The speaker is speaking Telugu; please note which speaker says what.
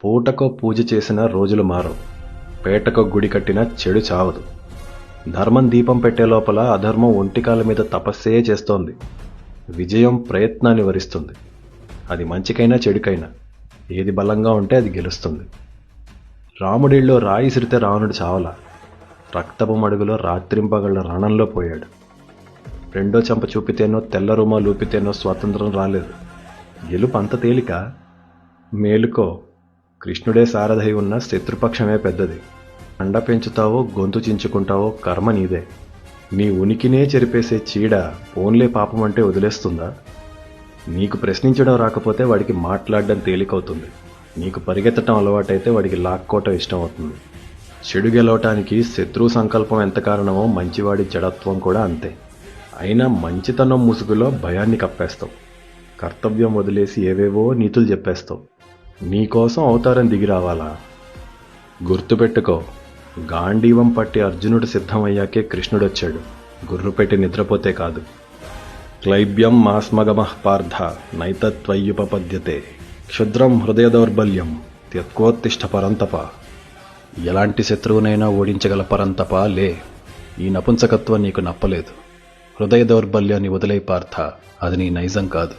Speaker 1: పూటకో పూజ చేసిన రోజులు మారవు, పేటకో గుడి కట్టిన చెడు చావదు. ధర్మం దీపం పెట్టే లోపల అధర్మం ఒంటికాల మీద తపస్సే చేస్తోంది. విజయం ప్రయత్నాన్ని వరిస్తుంది. అది మంచికైనా చెడుకైనా ఏది బలంగా ఉంటే అది గెలుస్తుంది. రాముడిలో రాయి సిరితే రావణుడు చావలా, రక్తపు మడుగులో రాత్రింపగళ్ళ రణంలో పోయాడు. రెండో చెంప చూపితేనో తెల్ల రుమా లూపితేనో స్వాతంత్రం రాలేదు. గెలుపు అంత తేలిక? మేలుకో, కృష్ణుడే సారథై ఉన్న శత్రుపక్షమే పెద్దది. అండ పెంచుతావో గొంతు చించుకుంటావో కర్మ నీదే. నీ ఉనికినే చెరిపేసే చీడ పోన్లే పాపం అంటే వదిలేస్తుందా? నీకు ప్రశ్నించడం రాకపోతే వాడికి మాట్లాడడం తేలికవుతుంది. నీకు పరిగెత్తటం అలవాటైతే వాడికి లాక్కోవటం ఇష్టం అవుతుంది. చెడు గెలవటానికి శత్రువు సంకల్పం ఎంత కారణమో మంచివాడి జడత్వం కూడా అంతే. అయినా మంచితనం ముసుగులో భయాన్ని కప్పేస్తావు. కర్తవ్యం వదిలేసి ఏవేవో నీతులు చెప్పేస్తావు. నీకోసం అవతారం దిగి రావాలా? గుర్తుపెట్టుకో, గాంధీవం పట్టి అర్జునుడు సిద్ధమయ్యాకే కృష్ణుడొచ్చాడు, గుర్రు పెట్టి నిద్రపోతే కాదు. క్లైబ్యం మాస్మగమః పార్థ నైతత్వయ్యుపపద్యతే క్షుద్రం హృదయ దౌర్బల్యం త్యక్కోత్తిష్ట పరంతప. ఎలాంటి శత్రువునైనా ఓడించగల పరంతప లే. ఈ నపుంసకత్వం నీకు నప్పలేదు. హృదయ దౌర్బల్యాన్ని వదిలే పార్థ, అది నీ నైజం కాదు.